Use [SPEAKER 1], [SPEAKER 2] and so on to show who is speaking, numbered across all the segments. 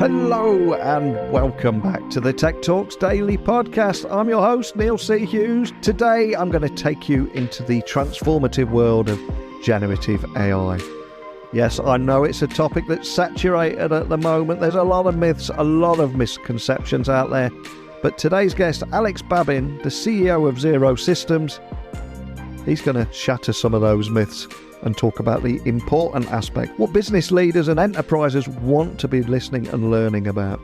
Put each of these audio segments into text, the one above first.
[SPEAKER 1] Hello and welcome back to the Tech Talks Daily Podcast. I'm your host, Neil C. Hughes. Today I'm going to take you into the transformative world of generative AI. Yes, I know it's a topic that's saturated at the moment. There's a lot of myths, a lot of misconceptions out there. But today's guest, Alex Babin, the CEO of Zero Systems, he's going to shatter some of those myths and talk about the important aspect, what business leaders and enterprises want to be listening and learning about.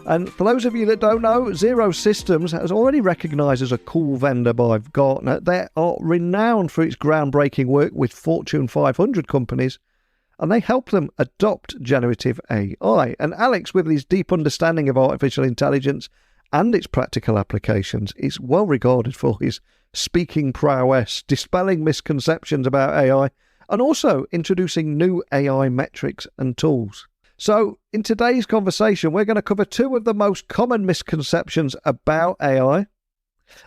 [SPEAKER 1] And for those of you that don't know, Zero Systems is already recognised as a cool vendor by Gartner. They are renowned for its groundbreaking work with Fortune 500 companies, and they help them adopt generative AI. And Alex, with his deep understanding of artificial intelligence and its practical applications, is well regarded for his speaking prowess, dispelling misconceptions about AI, and also introducing new AI metrics and tools. So in today's conversation, we're going to cover two of the most common misconceptions about AI.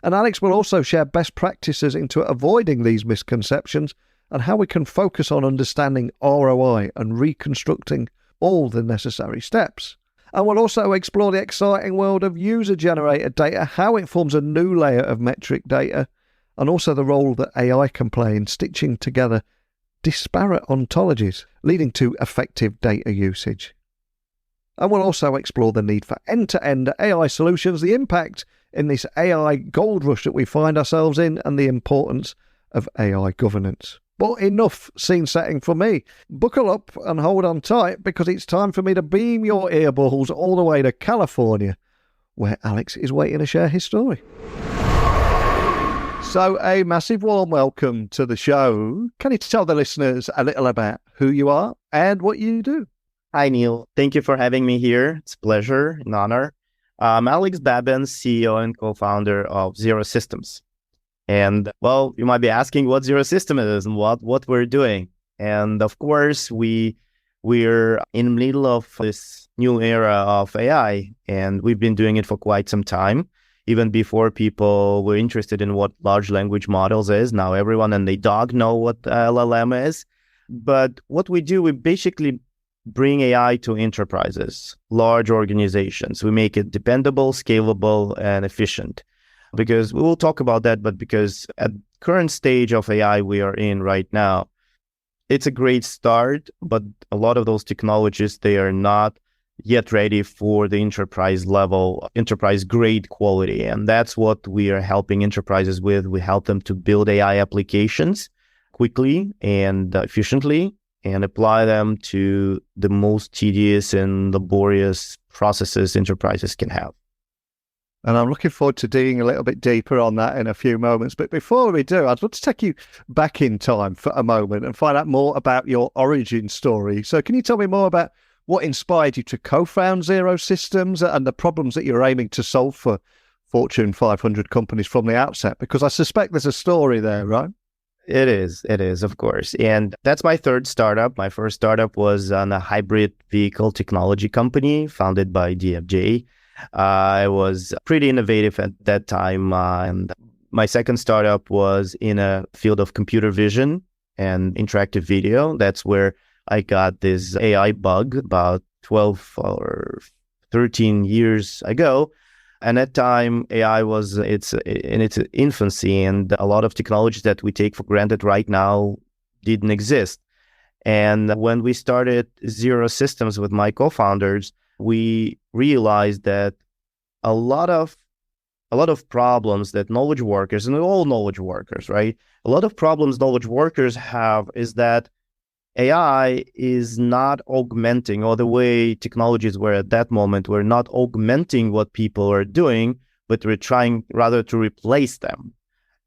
[SPEAKER 1] And Alex will also share best practices into avoiding these misconceptions and how we can focus on understanding ROI and reconstructing all the necessary steps. And we'll also explore the exciting world of user-generated data, how it forms a new layer of metric data, and also the role that AI can play in stitching together disparate ontologies, leading to effective data usage. And we'll also explore the need for end-to-end AI solutions, the impact in this AI gold rush that we find ourselves in, and the importance of AI governance. But enough scene setting for me. Buckle up and hold on tight, because it's time for me to beam your earballs all the way to California, where Alex is waiting to share his story. So a massive warm welcome to the show. Can you tell the listeners a little about who you are and what you do?
[SPEAKER 2] Hi, Neil. Thank you for having me here. It's a pleasure, an honor. I'm Alex Babin, CEO and co-founder of Zero Systems. And, well, you might be asking what Zero System is and what we're doing. And, of course, we're in the middle of this new era of AI, and we've been doing it for quite some time. Even before people were interested in what large language models is, now everyone and their dog know what LLM is. But what we do, we basically bring AI to enterprises, large organizations. We make it dependable, scalable, and efficient. Because we will talk about that, but because at current stage of AI we are in right now, it's a great start, but a lot of those technologies, they are not yet ready for the enterprise level, enterprise grade quality. And that's what we are helping enterprises with. We help them to build AI applications quickly and efficiently and apply them to the most tedious and laborious processes enterprises can have.
[SPEAKER 1] And I'm looking forward to digging a little bit deeper on that in a few moments. But before we do, I'd love to take you back in time for a moment and find out more about your origin story. So can you tell me more about what inspired you to co-found Zero Systems and the problems that you're aiming to solve for Fortune 500 companies from the outset? Because I suspect there's a story there, right?
[SPEAKER 2] It is, of course. And that's my third startup. My first startup was on a hybrid vehicle technology company founded by DFJ. I was pretty innovative at that time. And my second startup was in a field of computer vision and interactive video. That's where I got this AI bug about 12 or 13 years ago. And at that time, AI was in its infancy, and a lot of technologies that we take for granted right now didn't exist. And when we started Zero Systems with my co-founders, we realized that a lot of problems that knowledge workers, and all knowledge workers, right? A lot of problems knowledge workers have is that AI is not augmenting, or the way technologies were at that moment were not augmenting what people are doing, but we're trying rather to replace them.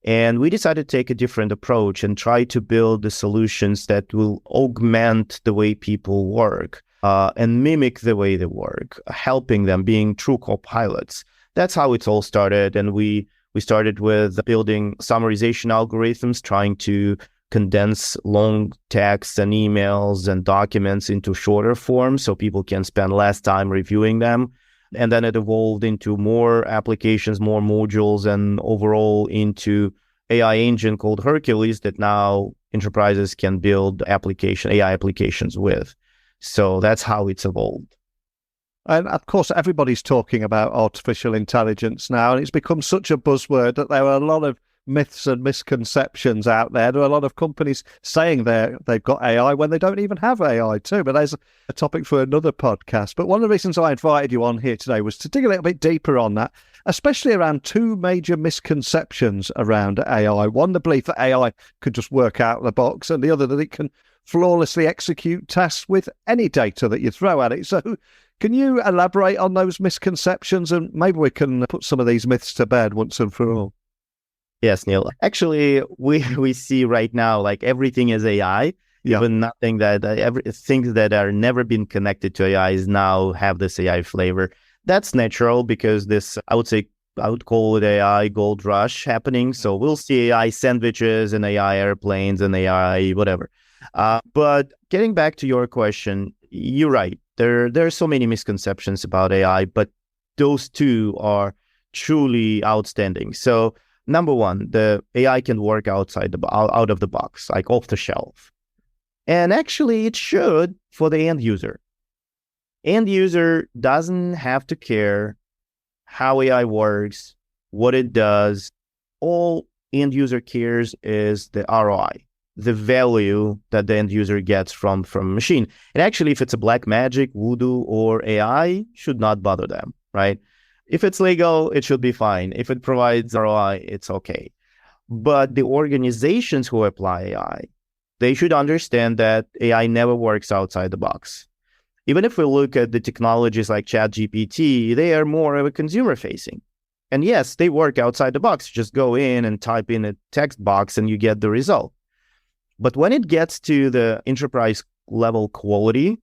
[SPEAKER 2] And we decided to take a different approach and try to build the solutions that will augment the way people work and mimic the way they work, helping them, being true co-pilots. That's how it all started. And we started with building summarization algorithms, trying to condense long texts and emails and documents into shorter forms so people can spend less time reviewing them. And then it evolved into more applications, more modules, and overall into AI engine called Hercules that now enterprises can build AI applications with. So that's how it's evolved.
[SPEAKER 1] And of course, everybody's talking about artificial intelligence now, and it's become such a buzzword that there are a lot of myths and misconceptions out there. There are a lot of companies saying they've got AI when they don't even have AI too. But there's a topic for another podcast. But one of the reasons I invited you on here today was to dig a little bit deeper on that, especially around two major misconceptions around AI. One, the belief that AI could just work out of the box, and the other that it can flawlessly execute tasks with any data that you throw at it. So can you elaborate on those misconceptions, and maybe we can put some of these myths to bed once and for all?
[SPEAKER 2] Yes, Neil. Actually, we see right now like everything is AI.
[SPEAKER 1] Yeah.
[SPEAKER 2] Even nothing things that are never been connected to AI is now have this AI flavor. That's natural because this, I would call it AI gold rush happening. So we'll see AI sandwiches and AI airplanes and AI whatever. But getting back to your question, you're right. There are so many misconceptions about AI, but those two are truly outstanding. So number one, the AI can work out of the box, like off the shelf. And actually, it should for the end user. End user doesn't have to care how AI works, what it does. All end user cares is the ROI, the value that the end user gets from machine. And actually, if it's a black magic, voodoo, or AI, should not bother them, right? If it's legal, it should be fine. If it provides ROI, it's okay. But the organizations who apply AI, they should understand that AI never works outside the box. Even if we look at the technologies like ChatGPT, they are more of a consumer-facing. And yes, they work outside the box. Just go in and type in a text box and you get the result. But when it gets to the enterprise level quality,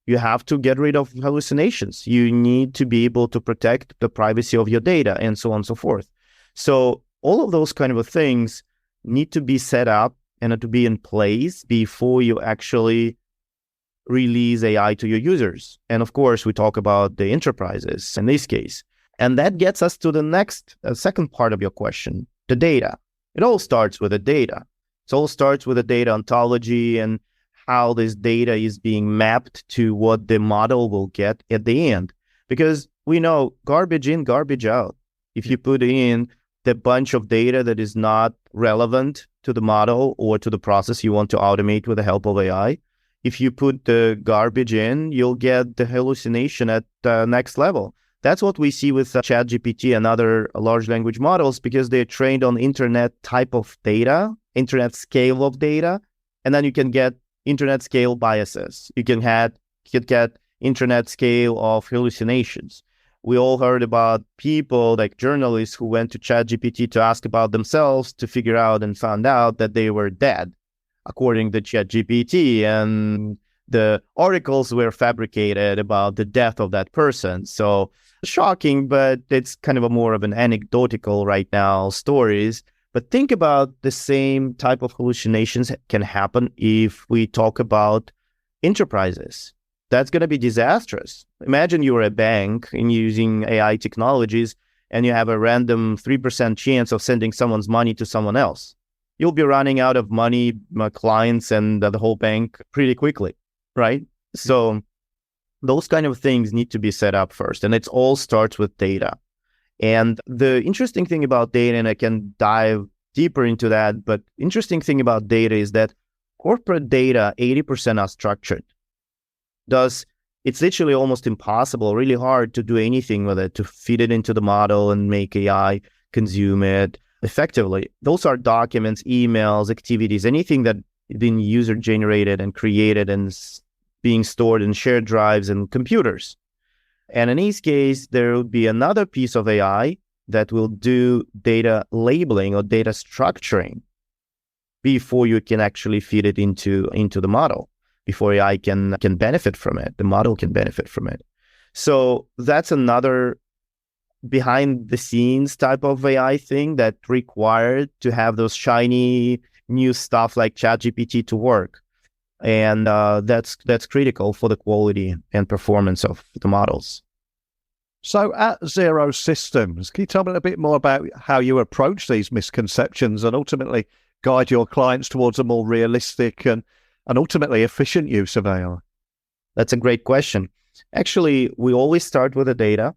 [SPEAKER 2] you have to get rid of hallucinations. You need to be able to protect the privacy of your data and so on and so forth. So all of those kind of things need to be set up and to be in place before you actually release AI to your users. And of course, we talk about the enterprises in this case. And that gets us to the next, second part of your question, the data. It all starts with the data. It all starts with the data ontology and how this data is being mapped to what the model will get at the end. Because we know garbage in, garbage out. If you put in the bunch of data that is not relevant to the model or to the process you want to automate with the help of AI, if you put the garbage in, you'll get the hallucination at the next level. That's what we see with ChatGPT and other large language models because they're trained on internet type of data, internet scale of data, and then you can get internet scale biases. You can get internet scale of hallucinations. We all heard about people like journalists who went to ChatGPT to ask about themselves to figure out and found out that they were dead, according to ChatGPT, and the articles were fabricated about the death of that person. So shocking, but it's kind of a more of an anecdotal right now stories. But think about the same type of hallucinations can happen if we talk about enterprises. That's going to be disastrous. Imagine you're a bank and using AI technologies and you have a random 3% chance of sending someone's money to someone else. You'll be running out of money, clients, and the whole bank pretty quickly, right? So those kind of things need to be set up first. And it all starts with data. And the interesting thing about data, and I can dive deeper into that, but interesting thing about data is that corporate data, 80% are structured. Thus, it's literally almost impossible, really hard to do anything with it, to feed it into the model and make AI consume it effectively. Those are documents, emails, activities, anything that been user generated and created and being stored in shared drives and computers. And in this case, there will be another piece of AI that will do data labeling or data structuring before you can actually feed it into the model, before AI can benefit from it, the model can benefit from it. So that's another behind the scenes type of AI thing that required to have those shiny new stuff like ChatGPT to work. And that's critical for the quality and performance of the models.
[SPEAKER 1] So at Zero Systems, can you tell me a bit more about how you approach these misconceptions and ultimately guide your clients towards a more realistic and ultimately efficient use of AI?
[SPEAKER 2] That's a great question. Actually, we always start with the data.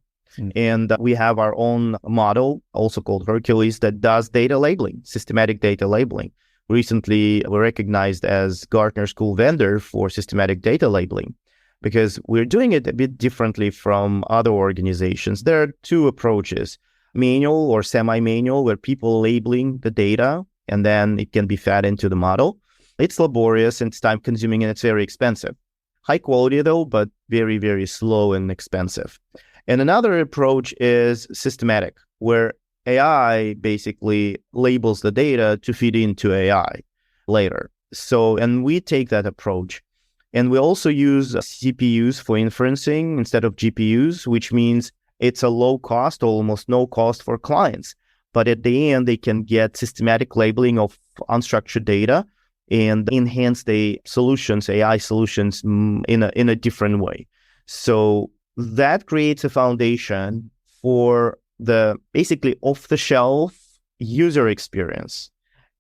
[SPEAKER 2] And we have our own model, also called Hercules, that does data labeling, systematic data labeling. Recently, we're recognized as Gartner school vendor for systematic data labeling because we're doing it a bit differently from other organizations. There are two approaches, manual or semi-manual, where people labeling the data and then it can be fed into the model. It's laborious and it's time-consuming and it's very expensive. High quality though, but very, very slow and expensive. And another approach is systematic, where AI basically labels the data to feed into AI later. So, and we take that approach. And we also use CPUs for inferencing instead of GPUs, which means it's a low cost, almost no cost for clients. But at the end, they can get systematic labeling of unstructured data and enhance the solutions, AI solutions in a different way. So that creates a foundation for the basically off-the-shelf user experience.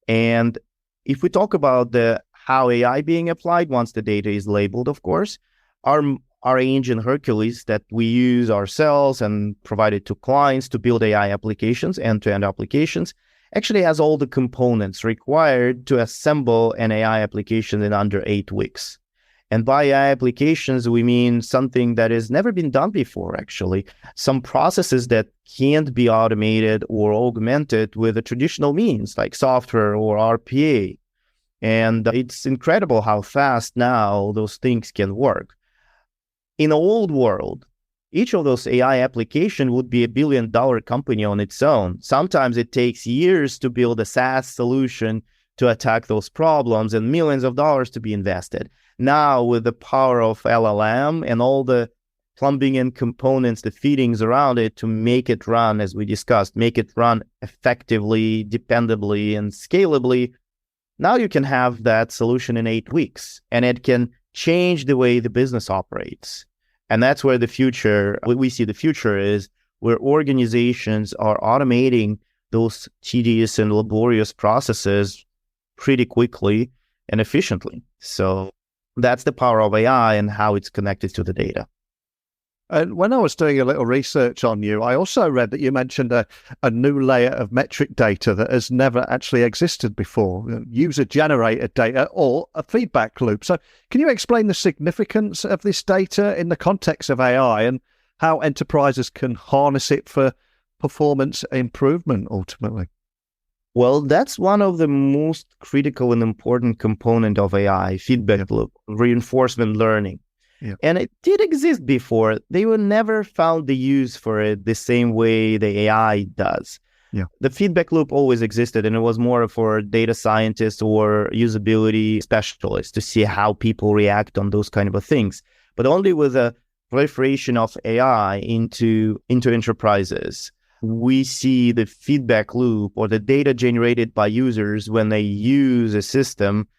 [SPEAKER 2] And if we talk about the how AI being applied once the data is labeled, of course, our engine Hercules that we use ourselves and provide it to clients to build AI applications, end-to-end applications, actually has all the components required to assemble an AI application in under 8 weeks. And by AI applications, we mean something that has never been done before, actually. Some processes that can't be automated or augmented with the traditional means like software or RPA. And it's incredible how fast now those things can work. In an old world, each of those AI applications would be $1 billion company on its own. Sometimes it takes years to build a SaaS solution to attack those problems and millions of dollars to be invested. Now, with the power of LLM and all the plumbing and components, the feedings around it to make it run, as we discussed, make it run effectively, dependably, and scalably, now you can have that solution in 8 weeks, and it can change the way the business operates. And that's where the future, what we see the future is, where organizations are automating those tedious and laborious processes pretty quickly and efficiently. So that's the power of AI and how it's connected to the data.
[SPEAKER 1] And when I was doing a little research on you, I also read that you mentioned a new layer of metric data that has never actually existed before, user-generated data or a feedback loop. So can you explain the significance of this data in the context of AI and how enterprises can harness it for performance improvement ultimately?
[SPEAKER 2] Well, that's one of the most critical and important component of AI, feedback loop, reinforcement learning. Yeah. And it did exist before. They were never found the use for it the same way the AI does. Yeah. The feedback loop always existed, and it was more for data scientists or usability specialists to see how people react on those kind of things. But only with a proliferation of AI into enterprises, we see the feedback loop or the data generated by users when they use a system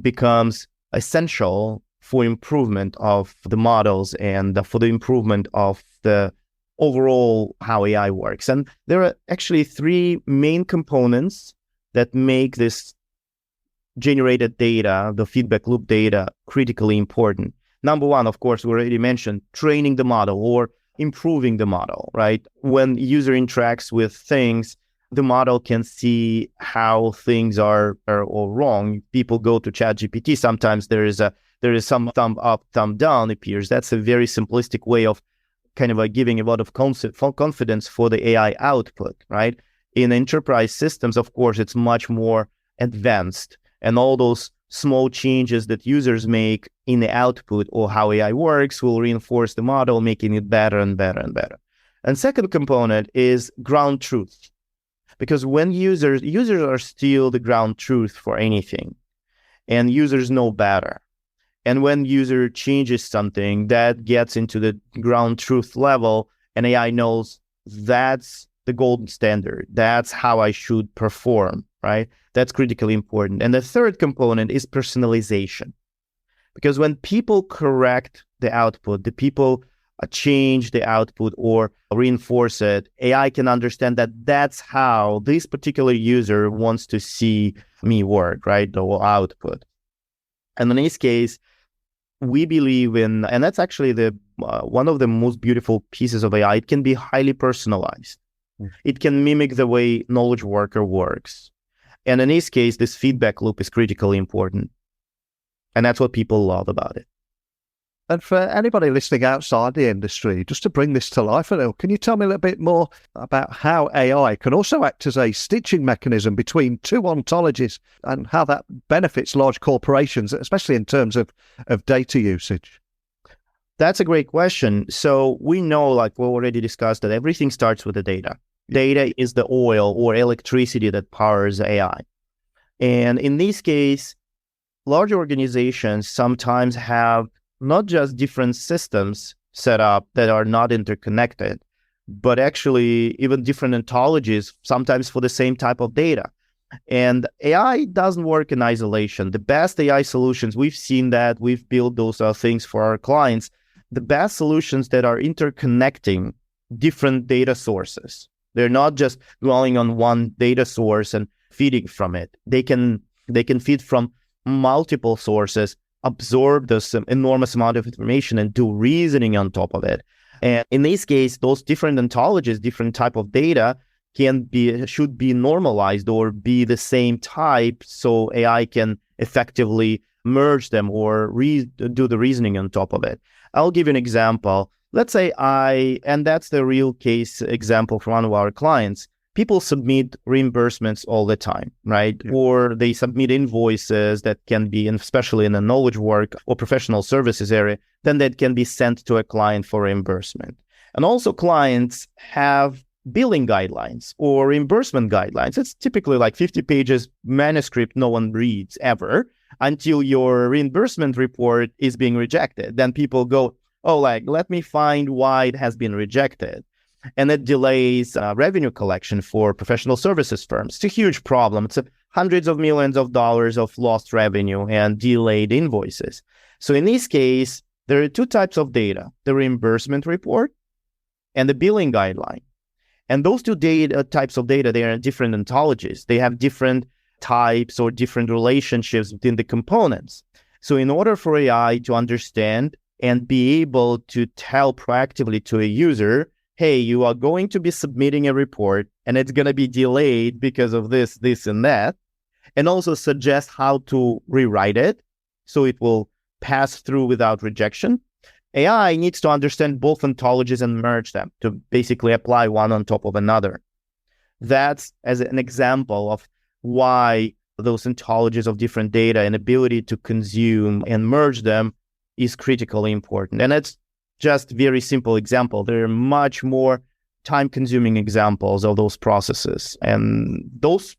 [SPEAKER 2] becomes essential for improvement of the models and for the improvement of the overall how AI works. And there are actually 3 main components that make this generated data, the feedback loop data, critically important. Number one, of course, we already mentioned training the model or improving the model, right? When user interacts with things, the model can see how things are wrong. People go to ChatGPT. Sometimes there is some thumb up, thumb down appears. That's a very simplistic way of kind of giving a lot of confidence for the AI output, right? In enterprise systems, of course, it's much more advanced, and all those small changes that users make in the output or how AI works will reinforce the model, making it better and better and better. And second component is ground truth. Because when users are still the ground truth for anything, and users know better. And when user changes something, that gets into the ground truth level, and AI knows that's the golden standard. That's how I should perform, right? That's critically important. And the third component is personalization. Because when people correct the output, the people change the output or reinforce it, AI can understand that that's how this particular user wants to see me work, right? The output. And in this case, we believe in, and that's actually the one of the most beautiful pieces of AI. It can be highly personalized. It can mimic the way knowledge worker works. And in this case, this feedback loop is critically important. And that's what people love about it.
[SPEAKER 1] And for anybody listening outside the industry, just to bring this to life a little, can you tell me a little bit more about how AI can also act as a stitching mechanism between two ontologies and how that benefits large corporations, especially in terms of data usage?
[SPEAKER 2] That's a great question. So we know, like we already discussed, that everything starts with the data. Data is the oil or electricity that powers AI. And in this case, large organizations sometimes have not just different systems set up that are not interconnected, but actually even different ontologies, sometimes for the same type of data. And AI doesn't work in isolation. The best AI solutions, we've seen that, we've built those things for our clients, the best solutions that are interconnecting different data sources. They're not just dwelling on one data source and feeding from it. They can feed from multiple sources, absorb this enormous amount of information and do reasoning on top of it. And in this case, those different ontologies, different type of data should be normalized or be the same type so AI can effectively merge them or do the reasoning on top of it. I'll give you an example. Let's say and that's the real case example from one of our clients. People submit reimbursements all the time, right? Yeah. Or they submit invoices that can be, especially in the knowledge work or professional services area, then that can be sent to a client for reimbursement. And also clients have billing guidelines or reimbursement guidelines. It's typically like 50 pages manuscript no one reads ever until your reimbursement report is being rejected. Then people go, oh, let me find why it has been rejected. And it delays revenue collection for professional services firms. It's a huge problem. It's hundreds of millions of dollars of lost revenue and delayed invoices. So in this case, there are two types of data, the reimbursement report and the billing guideline. And those two types of data, they are different ontologies. They have different types or different relationships within the components. So in order for AI to understand and be able to tell proactively to a user, hey, you are going to be submitting a report and it's going to be delayed because of this, this, and that, and also suggest how to rewrite it so it will pass through without rejection. AI needs to understand both ontologies and merge them to basically apply one on top of another. That's as an example of why those ontologies of different data and ability to consume and merge them is critically important. And it's just very simple example. There are much more time-consuming examples of those processes. And those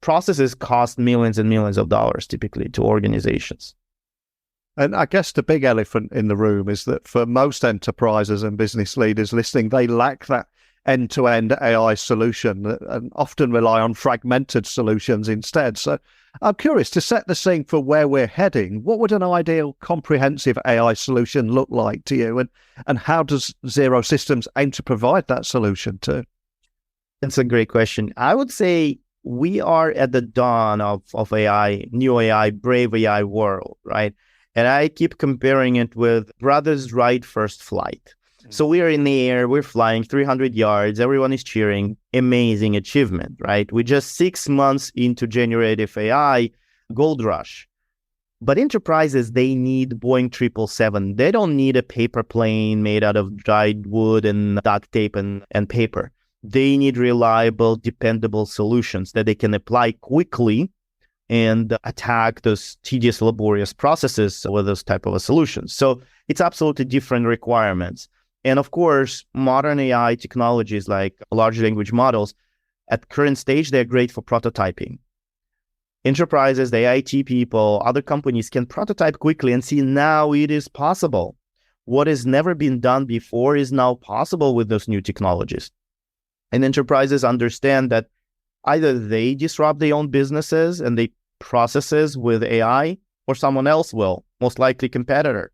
[SPEAKER 2] processes cost millions and millions of dollars typically to organizations.
[SPEAKER 1] And I guess the big elephant in the room is that for most enterprises and business leaders listening, they lack that end-to-end AI solution and often rely on fragmented solutions instead. So I'm curious, to set the scene for where we're heading, what would an ideal comprehensive AI solution look like to you? And how does Xero Systems aim to provide that solution too?
[SPEAKER 2] That's a great question. I would say we are at the dawn of AI, new AI, brave AI world, right? And I keep comparing it with Brothers Wright First Flight. So we are in the air, we're flying 300 yards, everyone is cheering, amazing achievement, right? We're just 6 months into generative AI, gold rush. But enterprises, they need Boeing 777. They don't need a paper plane made out of dried wood and duct tape and paper. They need reliable, dependable solutions that they can apply quickly and attack those tedious, laborious processes with those type of solutions. So it's absolutely different requirements. And of course, modern AI technologies like large language models, at current stage, they're great for prototyping. Enterprises, the IT people, other companies can prototype quickly and see now it is possible. What has never been done before is now possible with those new technologies. And enterprises understand that either they disrupt their own businesses and they processes with AI, or someone else will, most likely competitor.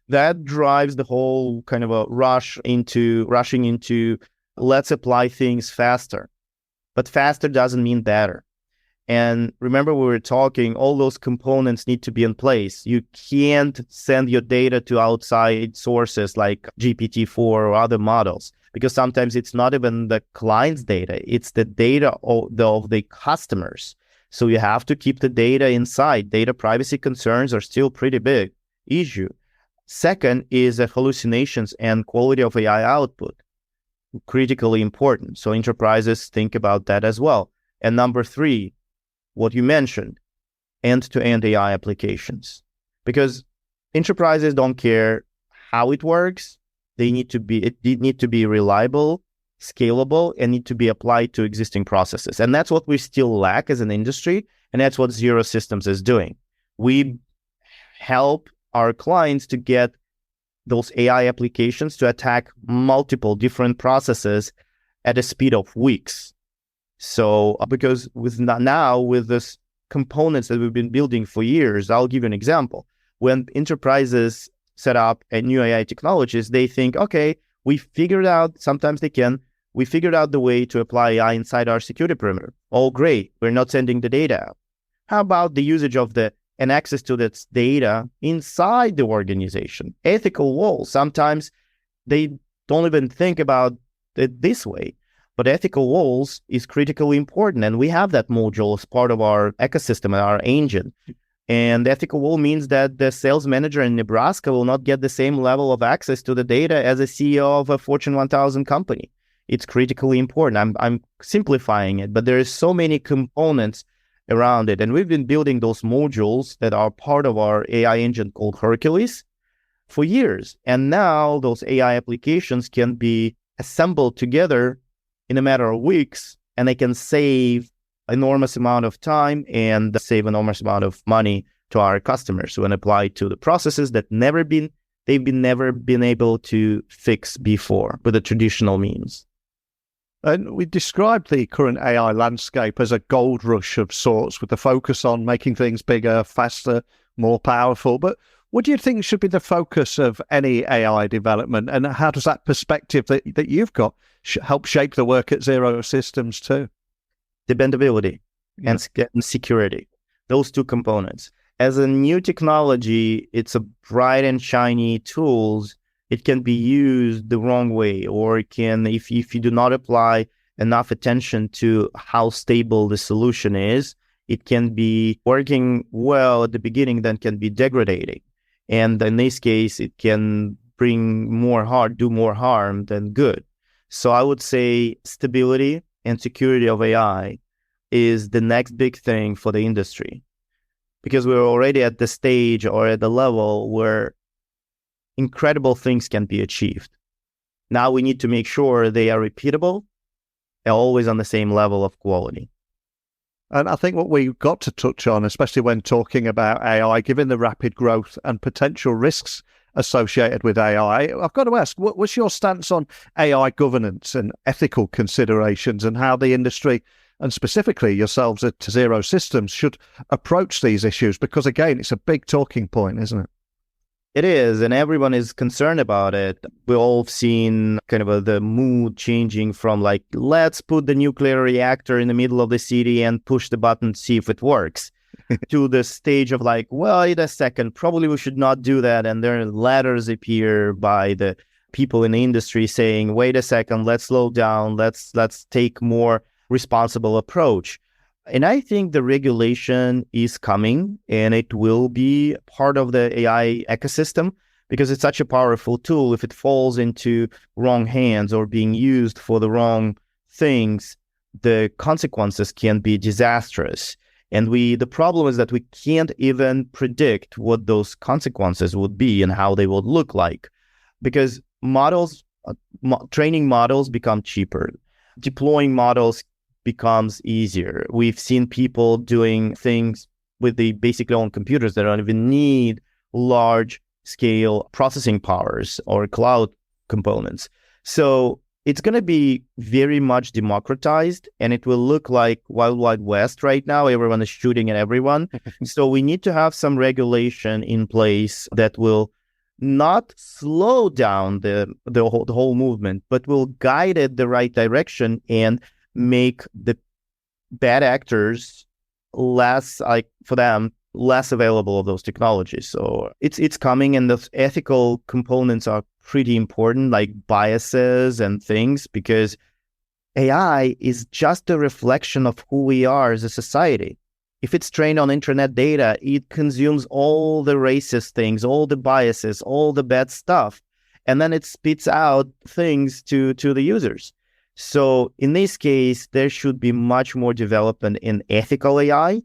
[SPEAKER 2] That drives the whole kind of a rushing into let's apply things faster. But faster doesn't mean better. And remember, we were talking, all those components need to be in place. You can't send your data to outside sources like GPT-4 or other models, because sometimes it's not even the client's data, it's the data of the customers. So you have to keep the data inside. Data privacy concerns are still pretty big issue. Second is hallucinations and quality of AI output, critically important. So enterprises think about that as well. And number three, what you mentioned, end-to-end AI applications. Because enterprises don't care how it works. It need to be reliable, scalable, and need to be applied to existing processes. And that's what we still lack as an industry. And that's what Zero Systems is doing. We help our clients to get those AI applications to attack multiple different processes at a speed of weeks. So because with this components that we've been building for years, I'll give you an example. When enterprises set up a new AI technologies, they think, okay, we figured out the way to apply AI inside our security perimeter. Oh, great. We're not sending the data out. How about the usage of and access to that data inside the organization? Ethical walls. Sometimes they don't even think about it this way, but ethical walls is critically important. And we have that module as part of our ecosystem and our engine. And ethical wall means that the sales manager in Nebraska will not get the same level of access to the data as a CEO of a Fortune 1000 company. It's critically important. I'm simplifying it, but there is so many components around it. And we've been building those modules that are part of our AI engine called Hercules for years. And now those AI applications can be assembled together in a matter of weeks, and they can save enormous amount of time and save enormous amount of money to our customers when applied to the processes that they've never been able to fix before with the traditional means.
[SPEAKER 1] And we described the current AI landscape as a gold rush of sorts, with the focus on making things bigger, faster, more powerful. But what do you think should be the focus of any AI development? And how does that perspective that you've got help shape the work at Zero Systems too?
[SPEAKER 2] Dependability and security, those two components. As a new technology, it's a bright and shiny tools. It can be used the wrong way, or it can, if you do not apply enough attention to how stable the solution is, it can be working well at the beginning, then can be degrading. And in this case, it can do more harm than good. So I would say stability and security of AI is the next big thing for the industry, because we're already at the stage or at the level where incredible things can be achieved. Now we need to make sure they are repeatable and always on the same level of quality.
[SPEAKER 1] And I think what we've got to touch on, especially when talking about AI, given the rapid growth and potential risks associated with AI, I've got to ask, what's your stance on AI governance and ethical considerations, and how the industry, and specifically yourselves at Zero Systems, should approach these issues? Because again, it's a big talking point, isn't it?
[SPEAKER 2] It is, and everyone is concerned about it. We've all seen kind of the mood changing from like, let's put the nuclear reactor in the middle of the city and push the button to see if it works, to the stage of like, well, wait a second, probably we should not do that. And there are letters appear by the people in the industry saying, wait a second, let's slow down, let's take more responsible approach. And I think the regulation is coming, and it will be part of the AI ecosystem, because it's such a powerful tool. If it falls into wrong hands or being used for the wrong things, the consequences can be disastrous. And the problem is that we can't even predict what those consequences would be and how they would look like, because training models become cheaper. Deploying models becomes easier. We've seen people doing things with the basically on computers that don't even need large scale processing powers or cloud components. So it's going to be very much democratized, and it will look like Wild Wild West right now. Everyone is shooting at everyone. So we need to have some regulation in place that will not slow down the whole movement, but will guide it the right direction and make the bad actors less, like for them, less available of those technologies. So it's coming, and the ethical components are pretty important, like biases and things, because AI is just a reflection of who we are as a society. If it's trained on internet data, it consumes all the racist things, all the biases, all the bad stuff, and then it spits out things to the users. So in this case, there should be much more development in ethical AI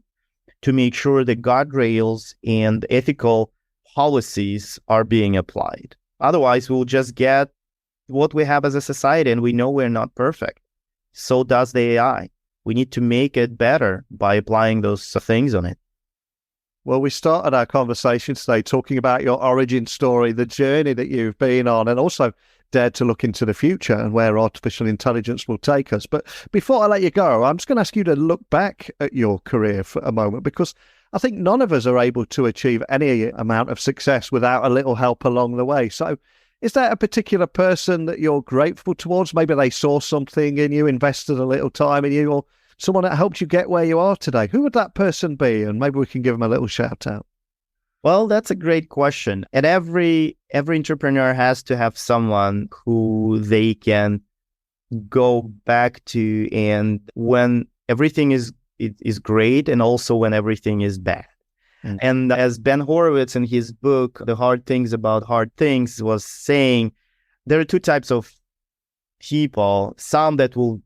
[SPEAKER 2] to make sure the guardrails and ethical policies are being applied. Otherwise, we'll just get what we have as a society, and we know we're not perfect. So does the AI. We need to make it better by applying those things on it.
[SPEAKER 1] Well, we started our conversation today talking about your origin story, the journey that you've been on, and also dared to look into the future and where artificial intelligence will take us. But before I let you go, I'm just going to ask you to look back at your career for a moment, because I think none of us are able to achieve any amount of success without a little help along the way. So is there a particular person that you're grateful towards? Maybe they saw something in you, invested a little time in you, or someone that helped you get where you are today. Who would that person be? And maybe we can give them a little shout out.
[SPEAKER 2] Well, that's a great question. And every entrepreneur has to have someone who they can go back to, and when everything is great, and also when everything is bad. Mm. And as Ben Horowitz in his book, The Hard Things About Hard Things, was saying, there are two types of people. Some that will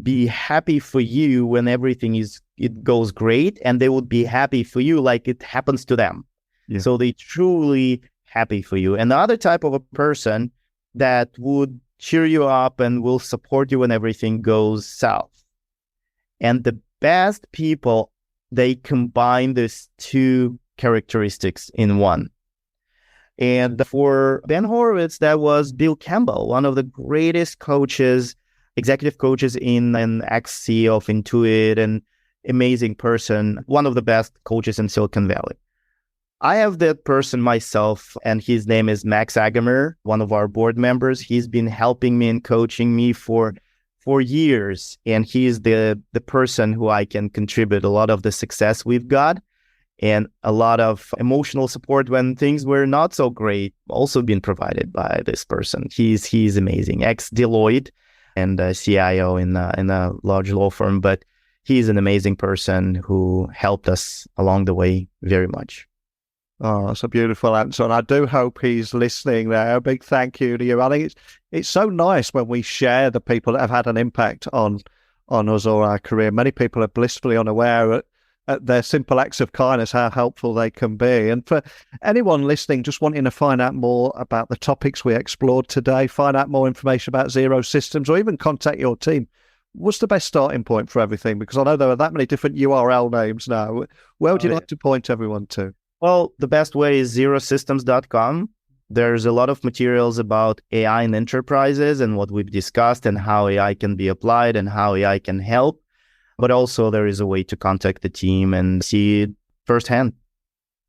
[SPEAKER 2] be happy for you when it goes great, and they would be happy for you like it happens to them. Yeah. So they truly happy for you. And the other type of a person that would cheer you up and will support you when everything goes south. And the best people, they combine these two characteristics in one. And for Ben Horowitz, that was Bill Campbell, one of the greatest coaches, executive coaches in an ex-CEO of Intuit, and amazing person, one of the best coaches in Silicon Valley. I have that person myself, and his name is Max Agamer, one of our board members. He's been helping me and coaching me for years, and he's the person who I can contribute a lot of the success we've got, and a lot of emotional support when things were not so great, also been provided by this person. He's amazing, ex-Deloitte and a CIO in a large law firm, but he's an amazing person who helped us along the way very much.
[SPEAKER 1] Oh, that's a beautiful answer. And I do hope he's listening there. A big thank you to you. I think it's so nice when we share the people that have had an impact on us or our career. Many people are blissfully unaware at their simple acts of kindness, how helpful they can be. And for anyone listening, just wanting to find out more about the topics we explored today, find out more information about Xero Systems, or even contact your team, what's the best starting point for everything? Because I know there are that many different URL names now. Where would you like to point everyone to?
[SPEAKER 2] Well, the best way is xerosystems.com. There's a lot of materials about AI in enterprises and what we've discussed and how AI can be applied and how AI can help. But also there is a way to contact the team and see it firsthand.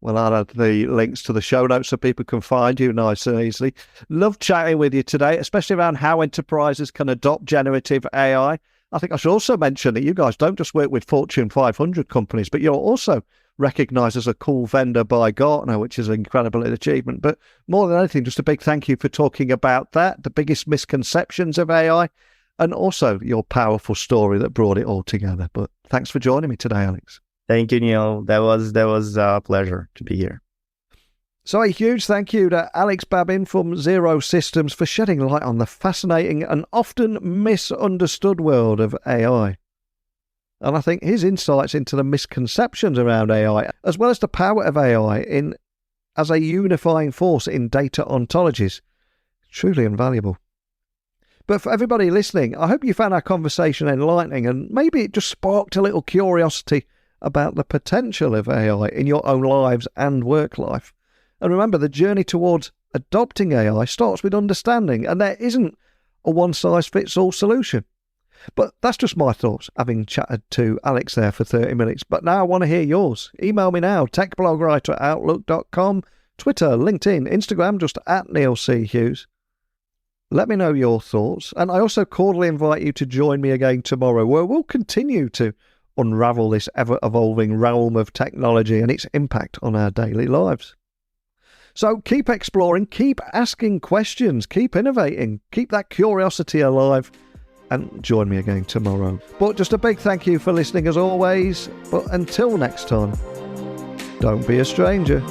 [SPEAKER 1] Well, I'll add the links to the show notes so people can find you nice and easily. Love chatting with you today, especially around how enterprises can adopt generative AI. I think I should also mention that you guys don't just work with Fortune 500 companies, but you're also recognised as a cool vendor by Gartner, which is an incredible achievement. But more than anything, just a big thank you for talking about that, the biggest misconceptions of AI, and also your powerful story that brought it all together. But thanks for joining me today, Alex.
[SPEAKER 2] Thank you, Neil. That was a pleasure to be here.
[SPEAKER 1] So a huge thank you to Alex Babin from Xero Systems for shedding light on the fascinating and often misunderstood world of AI. And I think his insights into the misconceptions around AI, as well as the power of AI as a unifying force in data ontologies, truly invaluable. But for everybody listening, I hope you found our conversation enlightening, and maybe it just sparked a little curiosity about the potential of AI in your own lives and work life. And remember, the journey towards adopting AI starts with understanding, and there isn't a one-size-fits-all solution. But that's just my thoughts, having chatted to Alex there for 30 minutes. But now I want to hear yours. Email me now, techblogwriter@outlook.com, Twitter, LinkedIn, Instagram, just @NeilC.Hughes. Let me know your thoughts. And I also cordially invite you to join me again tomorrow, where we'll continue to unravel this ever-evolving realm of technology and its impact on our daily lives. So keep exploring, keep asking questions, keep innovating, keep that curiosity alive, and join me again tomorrow. But just a big thank you for listening as always. But until next time, don't be a stranger.